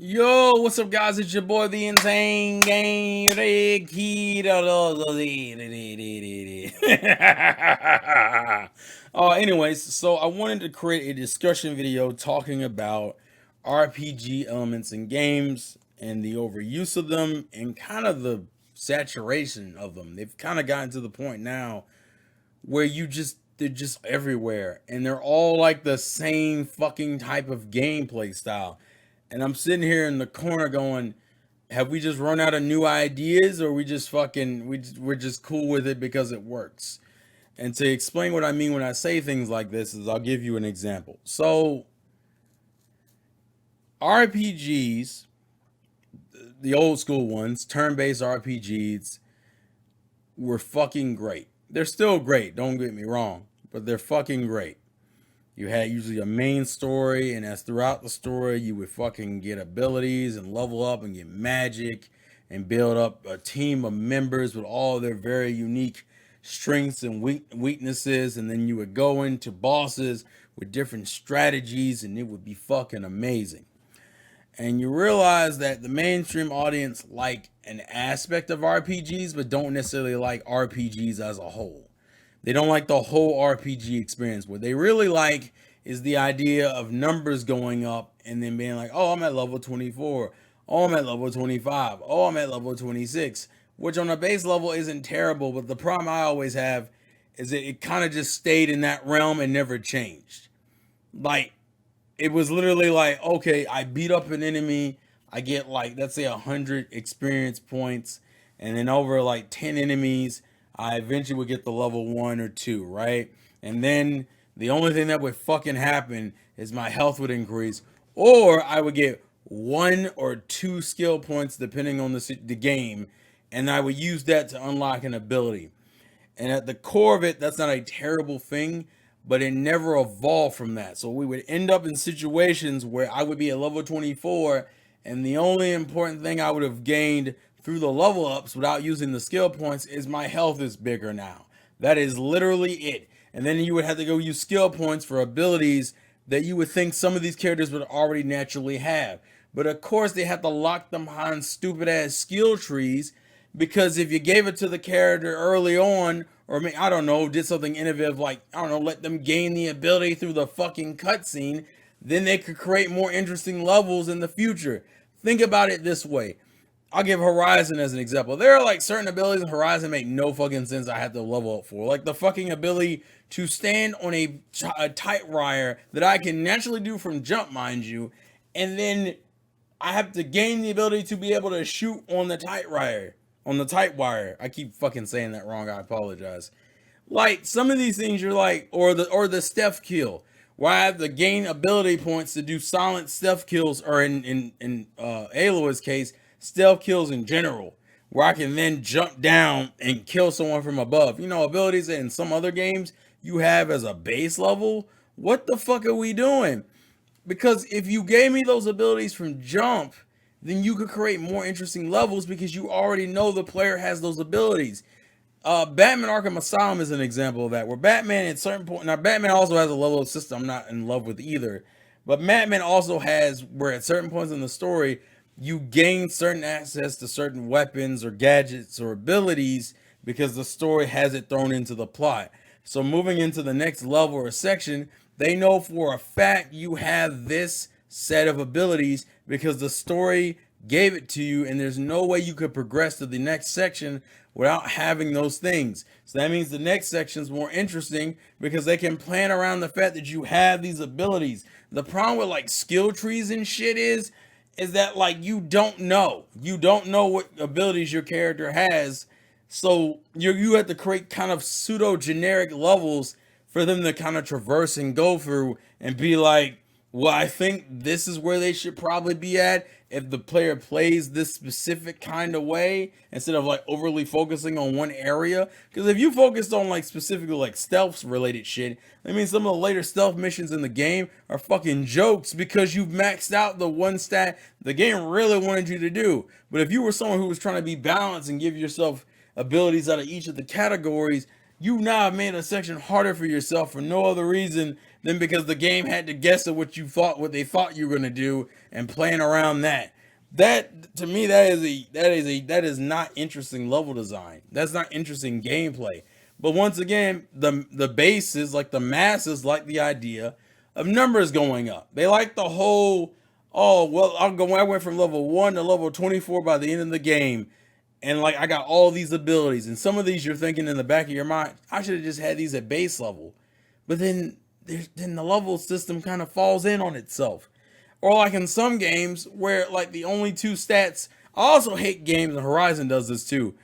Yo, what's up, guys? It's your boy, the Insane Gang. Anyways, so I wanted to create a discussion video talking about RPG elements in games and the overuse of them and kind of the saturation of them. They've kind of gotten to the point now where they're just everywhere and they're all like the same fucking type of gameplay style. And I'm sitting here in the corner going, have we just run out of new ideas, or we just fucking we're just cool with it because it works? And to explain what I mean when I say things like this is I'll give you an example. So RPGs, the old school ones, turn-based RPGs were fucking great. They're still great, don't get me wrong, but they're fucking great. You had usually a main story, and as throughout the story, you would fucking get abilities and level up and get magic and build up a team of members with all their very unique strengths and weaknesses. And then you would go into bosses with different strategies, and it would be fucking amazing. And you realize that the mainstream audience like an aspect of RPGs, but don't necessarily like RPGs as a whole. They don't like the whole RPG experience. What they really like is the idea of numbers going up and then being like, oh, I'm at level 24. Oh, I'm at level 25. Oh, I'm at level 26. Which on a base level isn't terrible, but the problem I always have is that it kind of just stayed in that realm and never changed. Like, it was literally like, okay, I beat up an enemy. I get like, let's say 100 experience points. And then over like 10 enemies, I eventually would get the level 1 or 2, right? And then the only thing that would fucking happen is my health would increase, or I would get 1 or 2 skill points depending on the game, and I would use that to unlock an ability. And at the core of it, that's not a terrible thing, but it never evolved from that. So we would end up in situations where I would be at level 24, and the only important thing I would have gained through the level ups without using the skill points is my health is bigger now. That is literally it. And then you would have to go use skill points for abilities that you would think some of these characters would already naturally have. But of course, they have to lock them behind stupid ass skill trees, because if you gave it to the character early on, or I don't know, did something innovative like, I don't know, let them gain the ability through the fucking cutscene, then they could create more interesting levels in the future. Think about it this way. I'll give Horizon as an example. There are like certain abilities in Horizon make no fucking sense I have to level up for. Like the fucking ability to stand on a tight wire that I can naturally do from jump, mind you, and then I have to gain the ability to be able to shoot on the tight wire. On the tight wire. I keep fucking saying that wrong. I apologize. Like some of these things you're like, or the stealth kill, where I have to gain ability points to do silent stealth kills, or in Aloy's case, stealth kills in general, where I can then jump down and kill someone from above. You know, abilities that in some other games you have as a base level. What the fuck are we doing? Because if you gave me those abilities from jump, then you could create more interesting levels because you already know the player has those abilities. Batman Arkham Asylum is an example of that, where Batman at certain point, now Batman also has a level of system I'm not in love with either, but Batman also has where at certain points in the story you gain certain access to certain weapons or gadgets or abilities because the story has it thrown into the plot. So moving into the next level or section, they know for a fact you have this set of abilities because the story gave it to you, and there's no way you could progress to the next section without having those things. So that means the next section is more interesting because they can plan around the fact that you have these abilities. The problem with like skill trees and shit is that like you don't know what abilities your character has, so you have to create kind of pseudo generic levels for them to kind of traverse and go through and be like, well, I think this is where they should probably be at if the player plays this specific kind of way instead of like overly focusing on one area. Because if you focused on like specifically like stealth related shit, I mean, some of the later stealth missions in the game are fucking jokes because you've maxed out the one stat the game really wanted you to do. But if you were someone who was trying to be balanced and give yourself abilities out of each of the categories, you now have made a section harder for yourself for no other reason than because the game had to guess at what they thought you were gonna do and playing around that. That to me, that is not interesting level design. That's not interesting gameplay. But once again, the bases, like the masses, like the idea of numbers going up. They like the whole, oh well, I went from level 1 to level 24 by the end of the game, and like I got all these abilities, and some of these you're thinking in the back of your mind, I should have just had these at base level. But then the level system kind of falls in on itself. Or like in some games where like the only two stats, I also hate games, and Horizon does this too,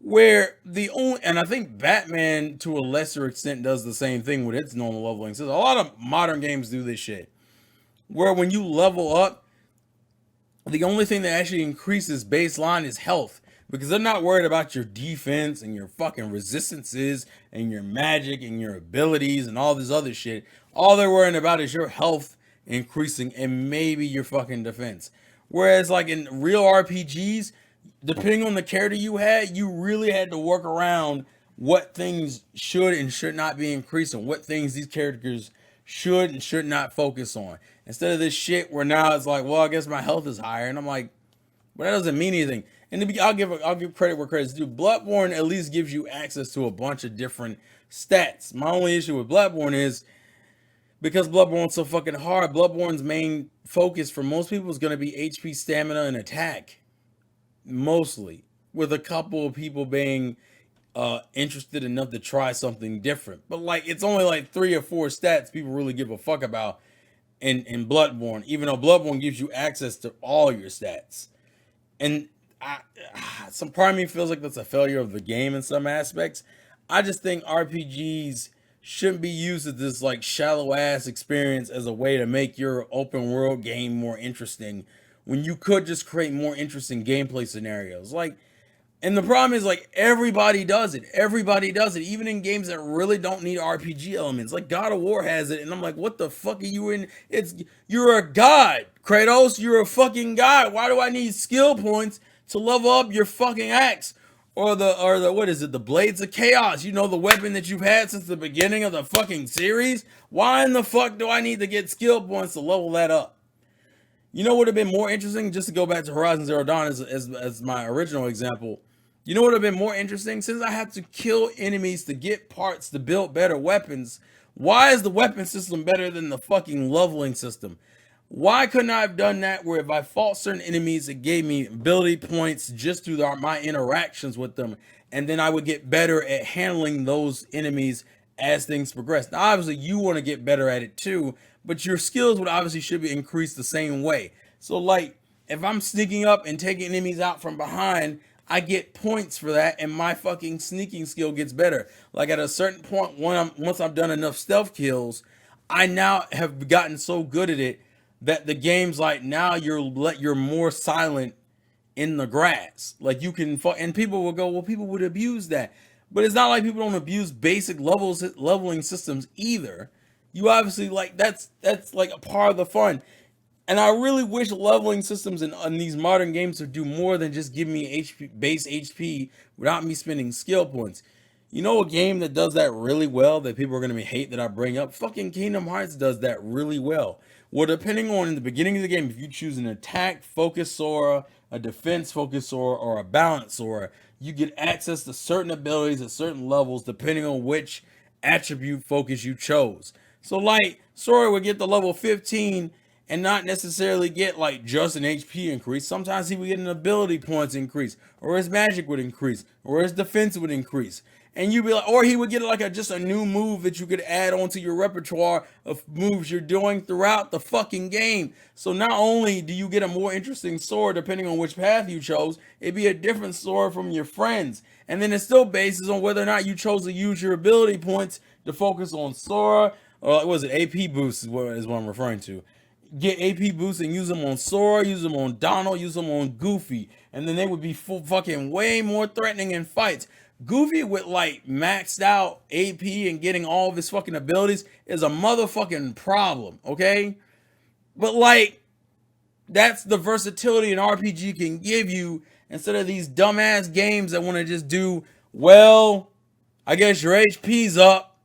where the only, and I think Batman to a lesser extent does the same thing with its normal leveling system. A lot of modern games do this shit, where when you level up, the only thing that actually increases baseline is health, because they're not worried about your defense and your fucking resistances and your magic and your abilities and all this other shit. All they're worrying about is your health increasing and maybe your fucking defense. Whereas like in real RPGs, depending on the character you had, you really had to work around what things should and should not be increased and what things these characters should and should not focus on. Instead of this shit where now it's like, well, I guess my health is higher, and I'm like, but that doesn't mean anything. And I'll give credit where credit's due. Bloodborne at least gives you access to a bunch of different stats. My only issue with Bloodborne is because Bloodborne's so fucking hard. Bloodborne's main focus for most people is going to be HP, stamina, and attack, mostly, with a couple of people being interested enough to try something different. But like, it's only like 3 or 4 stats people really give a fuck about in Bloodborne, even though Bloodborne gives you access to all your stats. And some part of me feels like that's a failure of the game in some aspects. I just think RPGs shouldn't be used as this like shallow ass experience as a way to make your open world game more interesting, when you could just create more interesting gameplay scenarios. Like, and the problem is like everybody does it. Everybody does it, even in games that really don't need RPG elements. Like God of War has it, and I'm like, what the fuck are you in? You're a god, Kratos. You're a fucking god. Why do I need skill points to level up your fucking axe? Or the what is it? The Blades of Chaos. You know, the weapon that you've had since the beginning of the fucking series. Why in the fuck do I need to get skill points to level that up? You know what would have been more interesting? Just to go back to Horizon Zero Dawn as my original example. You know what would have been more interesting? Since I have to kill enemies to get parts to build better weapons, why is the weapon system better than the fucking leveling system? Why couldn't I have done that where if I fought certain enemies, it gave me ability points just through my interactions with them, and then I would get better at handling those enemies as things progress. Now, obviously, you want to get better at it too, but your skills would obviously should be increased the same way. So, like, if I'm sneaking up and taking enemies out from behind, I get points for that, and my fucking sneaking skill gets better. Like at a certain point, once I've done enough stealth kills, I now have gotten so good at it that the game's like, now you're more silent in the grass. Like you can, and people will go, well, people would abuse that, but it's not like people don't abuse basic leveling systems either. You obviously like that's like a part of the fun. And I really wish leveling systems in these modern games would do more than just give me base HP without me spending skill points. You know a game that does that really well that people are going to hate that I bring up? Fucking Kingdom Hearts does that really well. Well, depending on in the beginning of the game, if you choose an attack focus Sora, a defense focus Sora, or a balance Sora, you get access to certain abilities at certain levels depending on which attribute focus you chose. So like Sora would get the level 15 and not necessarily get like just an HP increase. Sometimes he would get an ability points increase, or his magic would increase, or his defense would increase. And you'd be like, or he would get like just a new move that you could add onto your repertoire of moves you're doing throughout the fucking game. So not only do you get a more interesting sword depending on which path you chose, it'd be a different sword from your friends. And then it still bases on whether or not you chose to use your ability points to focus on Sora, or what was it, AP boost is what I'm referring to. Get AP boosts and use them on Sora, use them on Donald, use them on Goofy, and then they would be fucking way more threatening in fights. Goofy with like maxed out AP and getting all of his fucking abilities is a motherfucking problem, okay? But like, that's the versatility an RPG can give you instead of these dumbass games that want to just do, well, I guess your HP's up.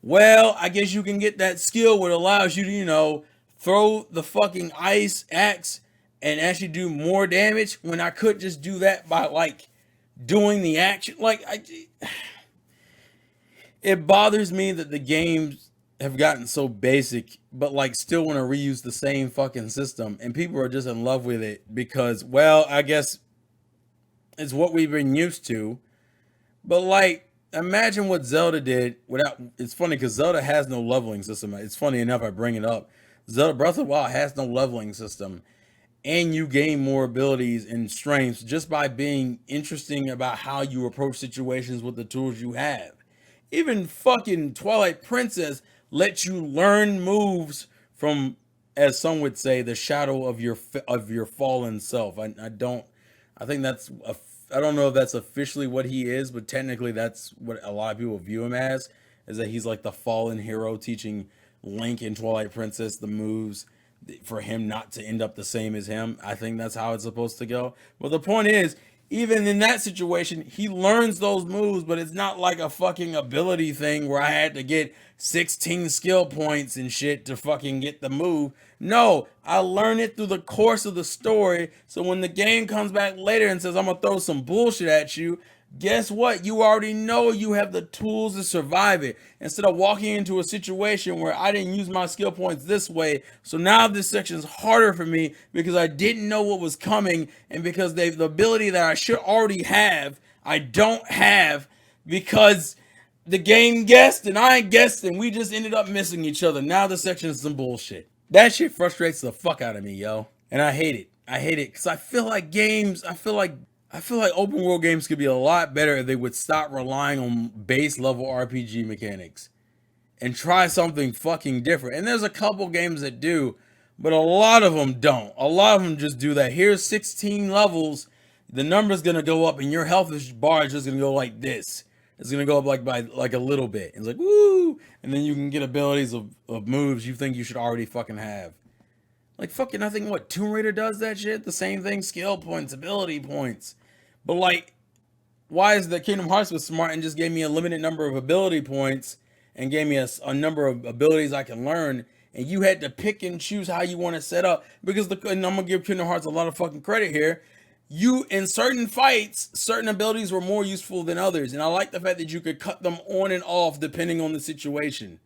Well, I guess you can get that skill what allows you to, throw the fucking ice axe and actually do more damage when I could just do that by like doing the action. It bothers me that the games have gotten so basic, but like still want to reuse the same fucking system, and people are just in love with it because, well, I guess it's what we've been used to. But like, imagine what Zelda did without. It's funny because Zelda has no leveling system. It's funny enough I bring it up. Zelda Breath of the Wild has no leveling system, and you gain more abilities and strengths just by being interesting about how you approach situations with the tools you have. Even fucking Twilight Princess lets you learn moves from, as some would say, the shadow of your fallen self. I don't. I think that's a. I don't know if that's officially what he is, but technically that's what a lot of people view him as. Is that he's like the fallen hero teaching Link and Twilight Princess the moves for him not to end up the same as him. I think that's how it's supposed to go. But the point is, even in that situation, he learns those moves, but it's not like a fucking ability thing where I had to get 16 skill points and shit to fucking get the move. No, I learn it through the course of the story. So when the game comes back later and says, I'm gonna throw some bullshit at you, guess what? You already know you have the tools to survive it. Instead of walking into a situation where I didn't use my skill points this way, so now this section is harder for me because I didn't know what was coming, and because the ability that I should already have, I don't have because the game guessed and I guessed and we just ended up missing each other. Now the section is some bullshit. That shit frustrates the fuck out of me, yo. And I hate it. I hate it because I feel like open world games could be a lot better if they would stop relying on base level RPG mechanics and try something fucking different. And there's a couple games that do, but a lot of them don't. A lot of them just do that. Here's 16 levels. The number's gonna go up, and your health bar is just gonna go like this. It's gonna go up like by like a little bit. It's like woo, and then you can get abilities of moves you think you should already fucking have. Like fucking, I think what Tomb Raider does that shit. The same thing, skill points, ability points. But like, why is the Kingdom Hearts was smart and just gave me a limited number of ability points and gave me a number of abilities I can learn, and you had to pick and choose how you want to set up because and I'm gonna give Kingdom Hearts a lot of fucking credit here. You in certain fights, certain abilities were more useful than others, and I like the fact that you could cut them on and off depending on the situation.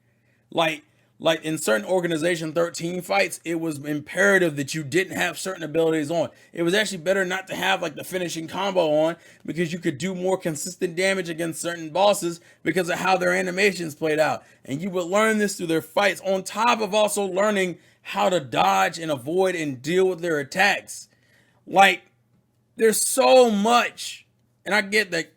Like like in certain Organization 13 fights, it was imperative that you didn't have certain abilities on. It was actually better not to have like the finishing combo on because you could do more consistent damage against certain bosses because of how their animations played out. And you would learn this through their fights on top of also learning how to dodge and avoid and deal with their attacks. Like there's so much, and I get that.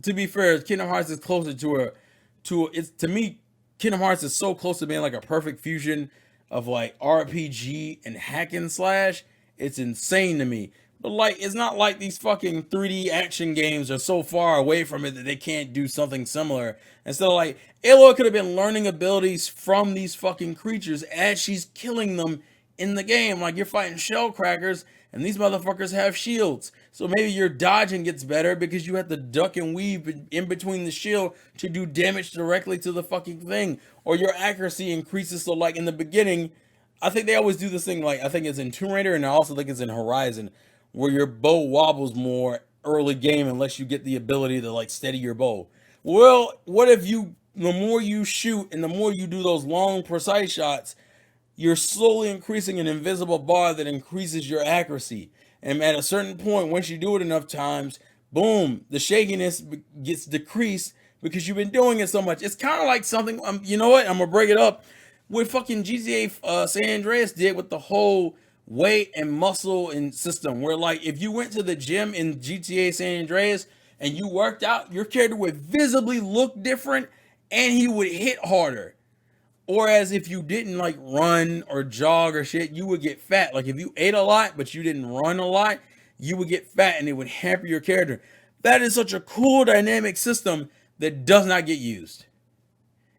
To be fair, Kingdom Hearts is closer to me. Kingdom Hearts is so close to being like a perfect fusion of like RPG and hack and slash. It's insane to me. But like, it's not like these fucking 3D action games are so far away from it that they can't do something similar. And so like, Aloy could have been learning abilities from these fucking creatures as she's killing them in the game. Like you're fighting shell crackers and these motherfuckers have shields. So maybe your dodging gets better because you have to duck and weave in between the shield to do damage directly to the fucking thing. Or your accuracy increases. So like in the beginning, I think they always do this thing, like I think it's in Tomb Raider and I also think it's in Horizon, where your bow wobbles more early game unless you get the ability to like steady your bow. Well, what if the more you shoot and the more you do those long precise shots, you're slowly increasing an invisible bar that increases your accuracy. And at a certain point, once you do it enough times, boom, the shakiness gets decreased because you've been doing it so much. It's kind of like something, you know what? I'm going to break it up with fucking GTA San Andreas did with the whole weight and muscle and system. Where like if you went to the gym in GTA San Andreas and you worked out, your character would visibly look different and he would hit harder. Or as if you didn't like run or jog or shit, you would get fat. Like if you ate a lot, but you didn't run a lot, you would get fat and it would hamper your character. That is such a cool dynamic system that does not get used.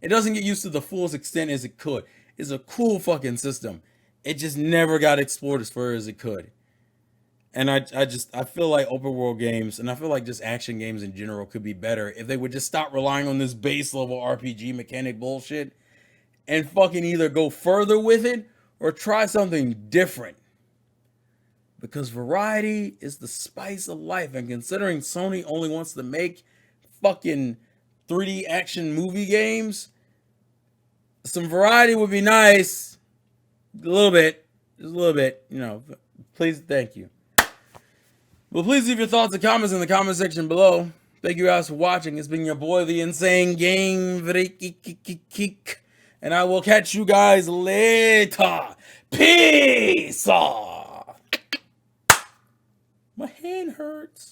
It doesn't get used to the fullest extent as it could. It's a cool fucking system. It just never got explored as far as it could. And I feel like open world games and I feel like just action games in general could be better if they would just stop relying on this base level RPG mechanic bullshit and fucking either go further with it or try something different. Because variety is the spice of life. And considering Sony only wants to make fucking 3D action movie games, some variety would be nice. A little bit. Just a little bit. Please, thank you. Well, please leave your thoughts and comments in the comment section below. Thank you guys for watching. It's been your boy, the Insane Game. And I will catch you guys later. Peace. My hand hurts.